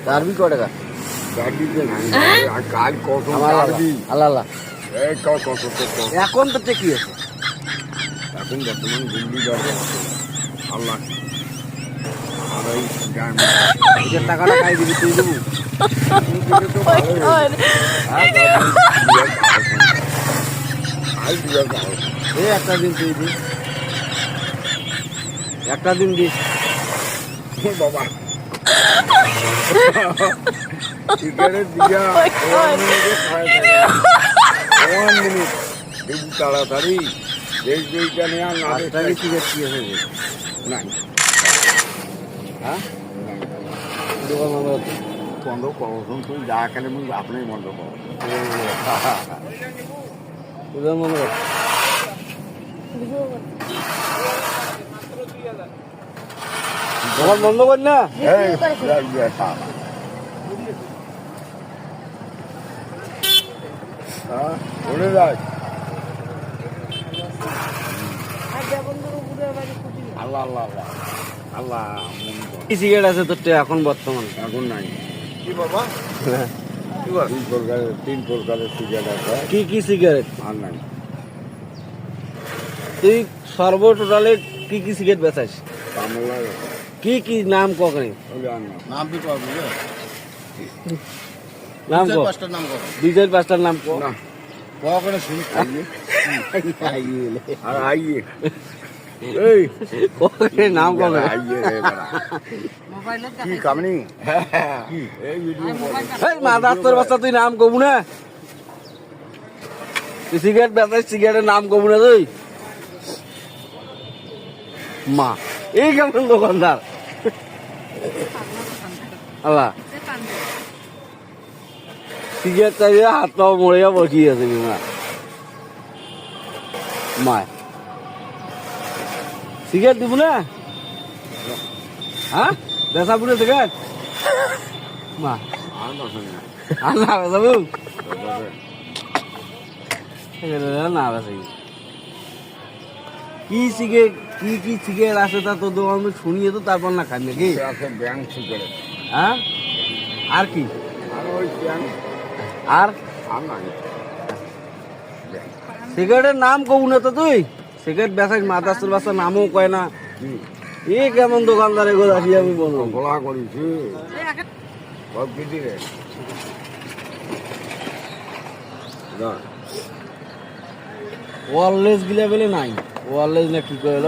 চারবি ক টাকা? কাল কত আল্লাহ এই কত এখন তো টেকি আছে। এখন বর্তমান দিল্লি দরকার আল্লাহ আর এই এটার টাকাটা খাই দিবি, তুই দেবো? এই একটা দিন তুই দিস, একটা দিন দিস। বাবা সিগারেট দিয়া 1 মিনিট একটু তাড়াতাড়ি দেখ দুইটা নিয়ে আর না টাকা সিগারেট কি আছে? নাই হ্যাঁ, দোকান বন্ধ করতে। বন্ধ করুন তুই যা খেলে মুই আপনি বন্ধ করো দোকান বন্ধ কর। দোকান বন্ধ কর না। এই বলে যাই আল্লাহ আল্লাহ আল্লাহ আল্লাহ কি সিগারেট আছে তোর এখন বর্তমান? এখন নাই কি বাবা তিন প্রকারের সিগারেট আছে কি কি সিগারেট? আর নাই তুই সর্ব টোটালে কি কি সিগারেট বেচাস? কামলা কি কি নাম কখনই? নাম কি পাবো নাম কো, পাঁচটার নাম কর দুই চার পাঁচটার নাম কো। না কখনো শুনি আর আইয়ে এই কখনই নাম কবে? আইয়ে রে বড়া কি কামনি কি এই ভিডিও এই মাদার তোর বাচ্চা, তুই নাম কবু না? তুই সিগারেট বেচাস, সিগারেটের নাম কবু না তুই? মা এই কেমন দোকানদার আল্লাহ, সিগারেট চাইলে হাত পাও মরে বসি আছে মা। সিগারেট দিব না? হ্যাঁ, বেচা পুরে সিগারেট মা আর না বেচাবু না বেচা। কি সিগারেট কি কি সিগারেট আছে তা তো দোকান শুনিয়ে তো তারপর না খান নাকি? ব্যাংক সিগারেট হ্যাঁ, আর কি? আর ওই ব্যাংক আর আর নাই সিগারেটের নাম কবু না তো তুই? সিগারেট বেচাস, মাদার বাচ্চা নামও কয় না। এ কেমন দোকানদার এগুলো আসি আমি বলবো? গোলা করেছি সব কিছু রে ওয়ারলেস গিলা বলে নাই, ওয়ারলেস না কি করে